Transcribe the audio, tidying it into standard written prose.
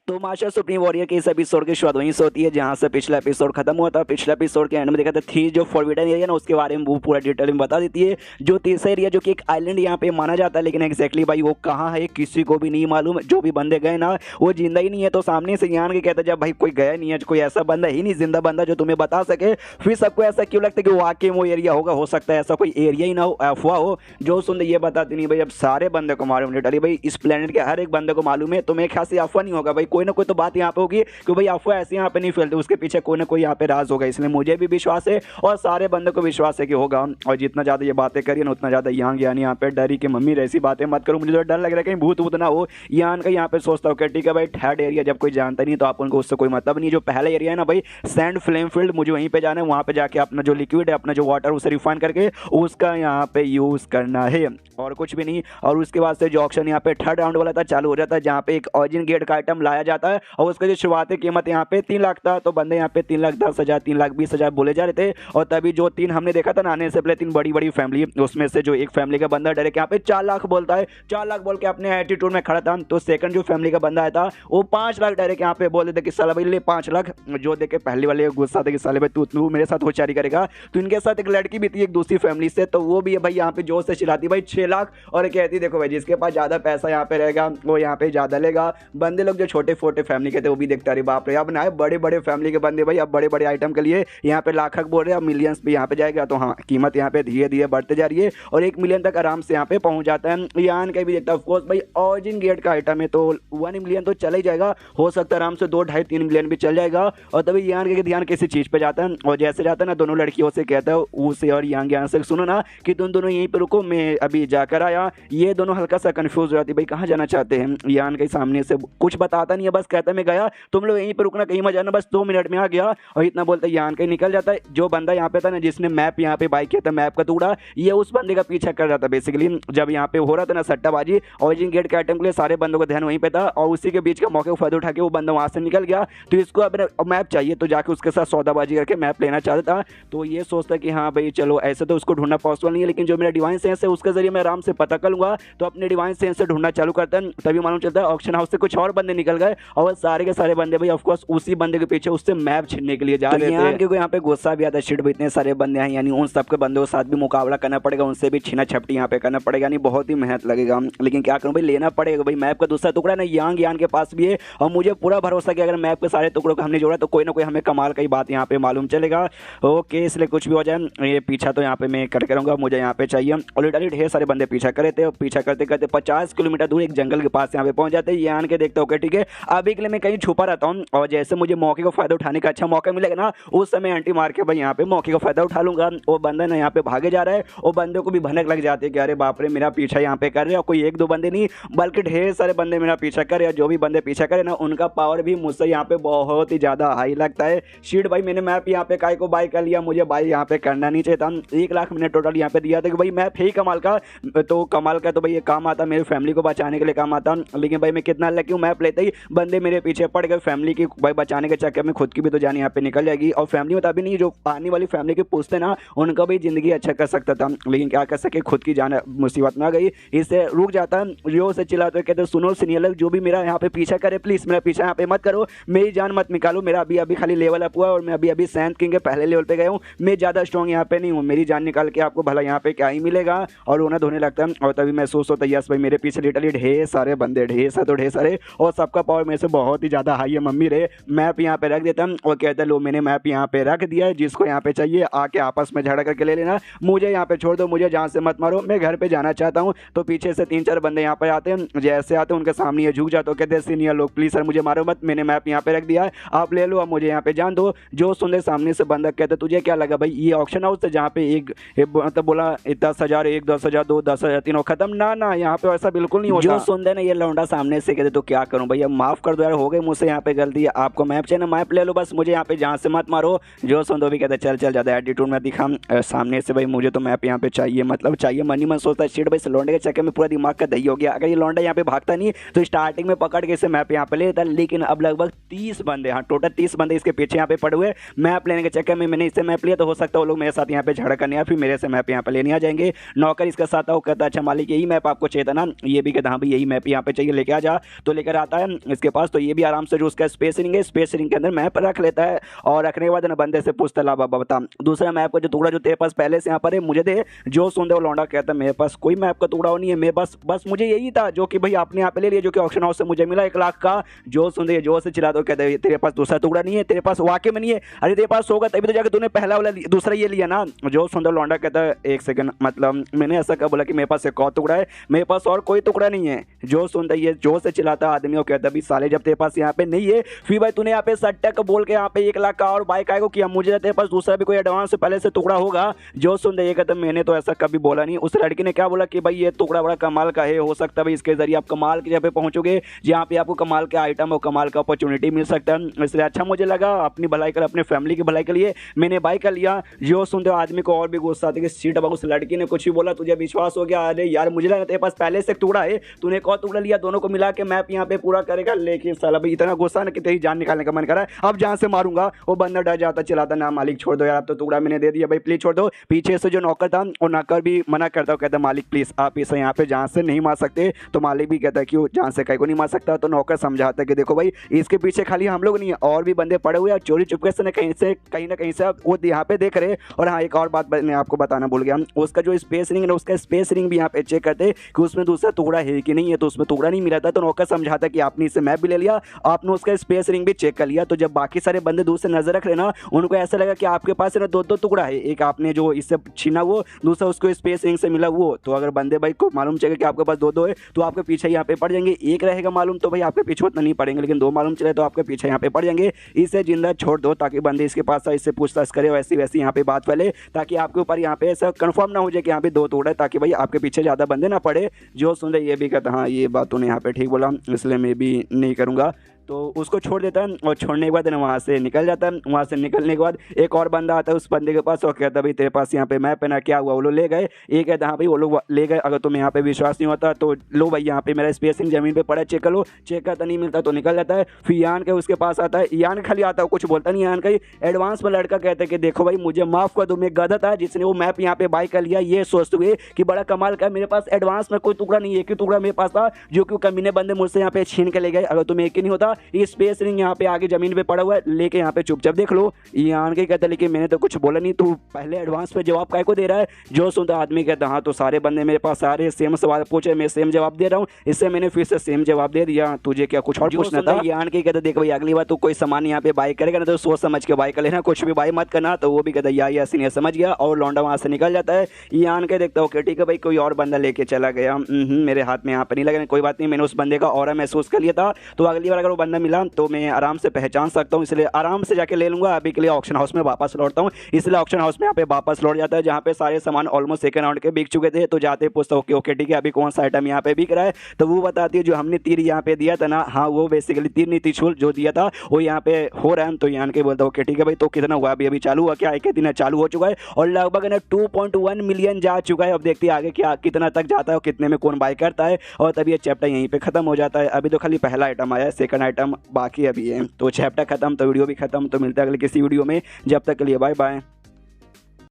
तो master supreme warrior के इस एपिसोड की शुरुआत वहीं से होती है जहां से पिछला एपिसोड खत्म हुआ था। पिछले एपिसोड के एंड में देखा था थी जो फॉरबिडन एरिया ना उसके बारे में वो पूरा डिटेल में बता देती है। जो तीसरा एरिया जो कि एक आइलैंड यहाँ पे माना जाता है, लेकिन एग्जैक्टली भाई वो कहाँ है किसी को भी नहीं मालूम। जो भी बंदे गए ना वो जिंदा ही नहीं है। तो सामने से यान के कहता है जब भाई कोई गया नहीं है, कोई ऐसा बंदा ही नहीं जिंदा बंदा जो तुम्हें बता सके, फिर सबको ऐसा क्यों लगता है कि वाकई वो एरिया होगा। हो सकता है ऐसा कोई एरिया ही ना हो, अफवाह हो। जो सुन ये बताती नहीं भाई अब सारे बंदे को मालूम लिटरली भाई इस प्लेनेट के हर एक बंदे को मालूम है। तो मेरे ख्याल से अफवाह नहीं होगा भाई, कोई ना कोई तो बात यहाँ पे होगी कि भाई अफवाह ऐसे यहाँ पे नहीं फैलती, उसके पीछे कोई ना कोई यहाँ पे राज होगा। इसलिए मुझे भी विश्वास है और सारे बंदों को विश्वास है कि होगा। और जितना ज़्यादा ये बातें करिए ना उतना ज़्यादा यहाँ ज्ञान यहाँ पे डरी कि मम्मी ऐसी बातें मत करो, मुझे तो डर लग रहा है कहीं भूत भूत ना हो। यान का यहाँ पे सोचता हूँ कि ठीक है भाई थर्ड एरिया जब कोई जानता नहीं तो आप उनको उससे कोई मतलब नहीं। जो पहला एरिया है ना भाई सैंड फ्लेम फील्ड, मुझे वहीं पे जाना है। वहाँ पे जाके अपना जो लिक्विड है अपना जो वाटर उसे रिफाइन करके उसका यहाँ पे यूज़ करना है और कुछ भी नहीं। और उसके बाद से जो ऑप्शन यहाँ पे थर्ड राउंड वाला था चालू हो जाता है जहाँ पे एक ऑरिजिन गेट का आइटम लाया जाता है और उसका जो शुरुआती कीमत यहाँ पे 3 लाख था। तो बंदे यहाँ पे 3,10,000 3,20,000 बोले जा रहे थे। और तभी जो 3 हमने देखा था ना आने से पहले 3 बड़ी बड़ी फैमिली, उसमें से जो एक फैमिली का बंदा डायरेक्ट यहाँ पे 4 लाख बोलता है। 4 लाख बोल के अपने एटीट्यूड में खड़ा था। तो सेकंड जो फैमिली का बंदा आया था वो 5 लाख डायरेक्ट यहाँ पे बोल देते कि साला भाई ले 5 लाख। जो देखे पहले वाले गुस्सा था कि साले भाई तू मेरे साथ होशियारी करेगा। तो इनके साथ एक लड़की भी थी एक दूसरी फैमिली से, तो वो भी भाई यहाँ पे जोर से चिल्लाती भाई 6 लाख और कहती देखो भाई जिसके पास ज़्यादा पैसा यहाँ पे रहेगा वो यहाँ पे ज़्यादा लेगा। बंदे लोग जो छोटे छोटे फैमिली के थे वो भी देखता रहे बाप रे। अब ना बड़े बड़े फैमिली के बंदे भाई अब बड़े बड़े आइटम के लिए यहाँ पे लाखक बोल रहे हैं, अब मिलियंस भी यहाँ पे जाएगा। तो हाँ कीमत यहाँ पे धीरे धीरे बढ़ते जा रही है और 1 मिलियन तक आराम से यहाँ पे पहुँच जाता है। यान का भी देखता है ऑफकोर्स भाई ऑरिजिन गेट का आइटम है तो 1 मिलियन तो चला ही जाएगा, हो सकता है आराम से 2, 2.5, 3 मिलियन भी चल जाएगा। और तभी यान के ध्यान किसी चीज़ पे जाता है और जैसे जाता है ना दोनों लड़कियों से कहता है उसे और यान ज्ञान से सुनो ना कि तुम दोनों यहीं पर रुको, मैं अभी जाकर आया। ये दोनों हल्का सा कंफ्यूज हो जाती भाई कहाँ जाना चाहते हैं। यान के सामने से कुछ बताता नहीं है, बस कहता मैं गया, तुम लोग यहीं पर रुकना कहीं मत जाना, बस 2 मिनट में आ गया। और इतना बोलते यान के निकल जाता है। जो बंदा यहाँ पे था ना जिसने मैप यहाँ पे बाई किया था मैप का टुकड़ा, ये उस बंदे का पीछा कर रहा था बेसिकली। जब यहाँ पे हो रहा था ना सट्टाबाजी ऑरिजिन गेट के आइटम के लिए सारे बंदों का ध्यान वहीं पे था और उसी के बीच का मौके को फायदा उठा के वो बंदा वहाँ से निकल गया। तो इसको अब मैप चाहिए तो जाके उसके साथ सौदाबाजी करके मैप लेना चाहता था। तो ये सोचता कि हाँ भाई चलो ऐसे तो उसको ढूंढना पॉसिबल नहीं है, लेकिन जो मेरा डिवाइन सेंस है उसके जरिए मैं आराम से पता कर लूँगा। तो अपने डिवाइन सेंस से ढूंढना चालू करता है। तभी मालूम चलता है ऑक्शन हाउस से कुछ और बंदे निकल गए और सारे के सारे बंदे भाई ऑफकोर्स उसी बंदे के पीछे उससे मैप छीनने के लिए जा रहे थे। क्योंकि यहाँ पे गुस्सा भी आता है शिट भाई इतने सारे बंदे हैं, यानी उन सबके बंदों के साथ भी मुकाबला करना पड़ेगा, उनसे भी छीना छपटी यहाँ पे करना पड़ेगा, यानी बहुत ही मेहनत लगेगा। लेकिन क्या करूँ भाई लेना पड़ेगा भाई। मैप का दूसरा टुकड़ा ना यान के पास भी है और मुझे पूरा भरोसा कि अगर मैप के सारे टुकड़ों को हमने जोड़ा तो कोई ना कोई हमें कमाल का ही बात यहाँ पे मालूम चलेगा। ओके इसलिए कुछ भी हो जाए ये पीछा तो यहाँ पे मैं करके रहूँगा, मुझे यहाँ पे चाहिए। और लिटरली ढेर सारे बंदे पीछा करे थे और पीछा करते करते 50 किलोमीटर दूर एक जंगल के पास यहाँ पे पहुंच जाते हैं। यान के देखते ओके ठीक है अभी के लिए मैं कहीं छुपा रहता हूँ और जैसे मुझे मौके को फायदा उठाने का अच्छा मौका मिलेगा ना उस समय एंटी मार के भाई यहाँ पे मौके का फायदा उठा लूंगा। वो बंदा ना यहाँ पे भागे जा रहा है और बंदे को भी भनक लग जाती है कि अरे बाप रे मेरा पीछा यहाँ पे कर रहे हैं। और कोई 1-2 बंदे नहीं बल्कि ढेर सारे बंदे मेरा पीछा कर रहे हैं। जो भी बंदे पीछा करे ना उनका पावर भी मुझसे यहाँ पे बहुत ही ज़्यादा हाई लगता है। शीट भाई मैंने मैप यहाँ पे काय को बाय कर लिया, मुझे बाय यहाँ पे करना नहीं चाहिए था। 1 लाख मैंने टोटल यहाँ पे दिया था कि भाई मैप है ही कमाल का, तो कमाल का तो भाई ये काम आता मेरी फैमिली को बचाने के लिए काम आता। लेकिन भाई मैं कितना लकी हूँ मैप लेते ही बंदे मेरे पीछे पड़ गए। फैमिली की भाई बचाने के चक्कर में खुद की भी तो जान यहाँ पे निकल जाएगी और फैमिली में तभी नहीं जो आने वाली फैमिली के पूछते ना उनका भी जिंदगी अच्छा कर सकता था, लेकिन क्या कर सके खुद की जान मुसीबत में आ गई। इससे रुक जाता जो से चिल्लाते कहते सुनो सीनियर जो भी मेरा यहाँ पे पीछा करे प्लीज मेरा पीछा यहाँ पे मत करो, मेरी जान मत निकालो, मेरा अभी अभी खाली लेवल अप हुआ और मैं अभी अभी सैंड किंग के पहले लेवल पे गया हूँ, मैं ज़्यादा स्ट्रॉन्ग यहाँ पे नहीं हूँ, मेरी जान निकाल के आपको भला यहाँ पे क्या ही मिलेगा। और रोना धोने लगता है और तभी महसूस होता है यस भाई मेरे पीछे लिटरली ढेर सारे बंदे ढेर सारे और सबका पावर मेरे से बहुत ही ज़्यादा हाई है। मम्मी रे मैप यहाँ पे रख देता हूँ और कहता है लो मैंने मैप यहाँ पे रख दिया है, जिसको यहाँ पे चाहिए आके आपस में झगड़ा करके ले लेना, मुझे यहाँ पे छोड़ दो, मुझे जान से मत मारो, मैं घर पे जाना चाहता हूँ। तो पीछे से 3-4 बंदे यहाँ पे आते हैं, जैसे आते हैं उनके सामने ये झुक जाते हो कहते हैं सीनियर लोग प्लीज सर मुझे मारो मत, मैंने मैप यहाँ पे रख दिया है आप ले लो, अब मुझे यहाँ पे जान दो। जो सुनते सामने से बंदा कहते तुझे क्या लगा भाई ये ऑक्शन हाउस है जहाँ पे एक मतलब बोला 10,000 1 10,000 2 10,000 3 खत्म ना ना यहाँ पे ऐसा बिल्कुल नहीं होता। जो सुनते ना ये लौंडा सामने से कहते तो क्या करूँ भैया माफ कर दो यार हो गई मुझसे यहाँ पे गलती है, आपको मैप चाहिए ना मैप ले लो बस मुझे यहाँ पे जहाँ से मत मारो। जो सुन दो भी कहते चल चल ज़्यादा एटीट्यूड में दिखा सामने से भाई मुझे तो मैप यहाँ पे चाहिए मतलब चाहिए। मन ही मन सोचता है सीट भाई से लौंडे के चक्कर में पूरा दिमाग का दही हो गया। अगर ये लौंडा यहाँ पे भागता नहीं तो स्टार्टिंग में पकड़ के इसे मैप यहाँ पे ले लेता, लेकिन अब लगभग 30 बंदे हाँ टोटल 30 बंदे इसके पीछे यहाँ पे पड़े हुए मैप लेने के चक्कर में मैंने इससे मैप लिया तो हो सकता है वो लोग मेरे साथ यहाँ पे झगड़ा करने या फिर मेरे से मैप यहाँ पे लेने आ जाएंगे। नौकर इसके साथ आओ कहता अच्छा मालिक यही मैप आपको चाहिए था ना, ये भी कहता हाँ भाई यही मैप यहाँ पे चाहिए लेके आ जा। तो लेकर आता है इसके पास, तो ये भी आराम से जो उसका स्पेस रिंग है, स्पेस रिंग के अंदर मैप रख लेता है और रखने के बाद ना बंदे से पूछता ला बाबा बता दूसरा मैप का जो टुकड़ा जो तेरे पास पहले से यहाँ पर है मुझे दे। जो सुन दे वो लौंडा कहता है मेरे पास कोई मैप का टुकड़ा नहीं है, मेरे पास बस मुझे यही था जो कि भाई आपने यहाँ पे ले लिया, जो कि ऑक्शन हाउस से मुझे मिला 1 लाख का। जो सुन दे जो से चिल्ला दो कहते तेरे पास दूसरा टुकड़ा नहीं है, तेरे पास वाकई में नहीं है, अरे तेरे पास होगा तभी तो जाकर तूने पहला वाला दूसरा ये लिया ना। जो सुंदर लौंडा कहता है 1 सेकंड मतलब मैंने ऐसा कब बोला कि मेरे पास एक और टुकड़ा है, मेरे पास और कोई टुकड़ा नहीं है। जो सुनता ये जो से चिल्लाता आदमी को कहता भी साले जब तेरे पास यहाँ पे नहीं है फिर भाई तूने यहाँ पे सट्टा को बोल के यहाँ पे 1 लाख का और बाइक आएगा किया, मुझे तेरे पास दूसरा भी कोई एडवांस पहले से टुकड़ा होगा। जो सुनते ये कहता मैंने तो ऐसा कभी बोला नहीं। उस लड़की ने क्या बोला कि भाई ये टुकड़ा बड़ा कमाल का है, हो सकता है भाई इसके जरिए आप कमाल की जगह पे पहुंचोगे जहाँ पे आपको कमाल के आइटम और कमाल का अपॉर्चुनिटी मिल सकता है। इसलिए अच्छा मुझे लगा अपनी भलाई कर अपनी फैमिली की भलाई के लिए मैंने बाइक का लिया। जो सुनते आदमी को और भी गुस्सा आता है कि सीट अब उस लड़की ने कुछ भी बोला तुझे विश्वास हो गया, अरे यार मुझे लगा तेरे पास पहले से टुकड़ा है, तूने एक और टुकड़ा लिया, दोनों को मिला के मैप यहाँ पे पूरा करेगा। लेकिन साला भाई इतना गुस्सा ना कि तेरी जान निकालने का मन कर रहा है, अब जहाँ से मारूंगा। वो बंदा डर जाता चिल्लाता ना मालिक छोड़ दो यार, अब तो टुकड़ा मैंने दे दिया भाई प्लीज छोड़ दो। पीछे से जो नौकर था वो नौकर भी मना करता है, कहता मालिक प्लीज आप इसे यहाँ पे जान से नहीं मार सकते। तो मालिक भी कहता है क्यों जान से कहीं को नहीं मार सकता। तो नौकर समझाता है कि देखो भाई इसके पीछे खाली हम लोग नहीं है और भी बंदे पड़े हुए हैं, चोरी चुपके से कहीं ना कहीं से वो यहाँ पे देख रहे। और हाँ एक और बात मैं आपको बताना भूल गया, उसका जो स्पेस रिंग है उसका स्पेस रिंग भी यहाँ पे चेक करते कि उसमें दूसरा टुकड़ा है कि नहीं है, तो उसमें टुकड़ा नहीं मिला था। तो नौकर समझाता कि आपने इसे मैप भी ले लिया, आपने उसका स्पेस रिंग भी चेक कर लिया। तो जब बाकी सारे बंदे दूर से नजर रख रहे ना उनको ऐसा लगा कि आपके पास है ना 2 टुकड़ा है, एक आपने जो इससे छीना वो, दूसरा उसको स्पेस रिंग से मिला वो। तो अगर बंदे भाई को मालूम चलेगा कि आपके पास 2 है तो आपके पीछे यहाँ पे पड़ जाएंगे, एक रहेगा मालूम तो भाई आपके पीछे उतना नहीं पड़ेंगे, लेकिन 2 मालूम चले तो आपके पीछे यहाँ पे पड़ जाएंगे। इसे जिंदा छोड़ दो ताकि बंदे इसके पास इससे पूछताछ करे, वैसी वैसी यहाँ पे बात फैले ताकि आपके ऊपर यहाँ पे ऐसा कंफर्म ना हो जाए कि यहाँ पे 2 टुकड़ा है, ताकि भाई आपके पीछे ज़्यादा बंदे ना पड़े। जो सुन रहे ये भी कहता हाँ ये बात तूने यहाँ पे ठीक बोला, इसलिए मैं भी नहीं करूँगा। तो उसको छोड़ देता है और छोड़ने के बाद ना वहाँ से निकल जाता है। वहाँ से निकलने के बाद एक और बंदा आता है उस बंदे के पास और कहता है भाई तेरे पास यहाँ पे मैप है ना, क्या हुआ? वो लोग ले गए। ये कहता हाँ भाई वो लोग ले गए, अगर तुम्हें यहाँ पे विश्वास नहीं होता तो लो भाई यहाँ पे मेरा स्पेसिंग ज़मीन पे पड़ा चेक कर लो। चेक करता नहीं मिलता तो निकल जाता है। फिर यान के उसके पास आता है, यान खाली आता है कुछ बोलता नहीं। यान का ही एडवांस में लड़का कहता है कि देखो भाई मुझे माफ़ कर दो, मैं गधा था जिसने वो मैप यहाँ पे बाई कर लिया, ये सोचते हुए कि बड़ा कमाल का मेरे पास एडवांस में कोई टुकड़ा नहीं है, एक ही टुकड़ा मेरे पास था जो कि कमीने बंदे मुझसे यहाँ पे छीन के ले गए। अगर तुम्हें एक ही नहीं होता ये स्पेस रिंग यहाँ पे आगे जमीन पे पड़ा हुआ है, लेके यहाँ पे चुपचाप देख लो। ये आन के कहता लेकिन मैंने तो कुछ बोला नहीं, तू पहले एडवांस पे जवाब काय को दे रहा है? जो सुनता आदमी कहता हाँ तो सारे बंदे मेरे पास सारे सेम सवाल पूछे, मैं सेम जवाब दे रहा हूँ, इससे मैंने फिर से सेम जवाब दे दिया, तुझे क्या कुछ और पूछना था? ये आन के कहता देख भाई अगली बार तू कोई सामान यहाँ पे बाई करेगा ना तो सोच समझ के बाई कर लेना, कुछ भी बाई मत करना। तो वो भी कहता या सीनियर समझ गया और लौंडा वहाँ से निकल जाता है। ये आन के देखता ओके ठीक है भाई कोई और बंदा लेके चला गया, मेरे हाथ में यहाँ पे नहीं लगा, कोई बात नहीं, मैंने उस बंदे का ऑरा महसूस कर लिया था, तो अगली बार अगर वो बंदा मिला तो मैं आराम से पहचान सकता हूँ, इसलिए आराम से जाके ले लूंगा। अभी के लिए ऑक्शन हाउस में वापस लौटता हूँ, इसलिए ऑक्शन हाउस में यहाँ पे वापस लौट जाता है जहाँ पे सारे सामान ऑलमोस्ट सेकंड राउंड के बिक चुके थे। तो जाते पूछता ओके ओके ठीक है अभी कौन सा आइटम यहाँ पे बिक रहा है? तो वो बताती है जो हमने तीर यहाँ पे दिया था ना, हाँ वो बेसिकली तीर नहीं त्रिशूल जो दिया था वो यहाँ पे हो रहा है। तो यहाँ के बोलता ओके ठीक है भाई तो कितना हुआ? अभी चालू हुआ क्या? 1 दिन चालू हो चुका है और लगभग ना 2.1 मिलियन जा चुका है। अब देखते हैं आगे क्या कितना तक जाता है और कितने में कौन बाय करता है। और तभी ये चैप्टर यहीं पे खत्म हो जाता है। अभी तो खाली पहला आइटम आया है, सेकंड आइटम बाकी अभी है। तो चैप्टर खत्म तो वीडियो भी खत्म। तो मिलता है अगले किसी वीडियो में, जब तक के लिए बाय बाय।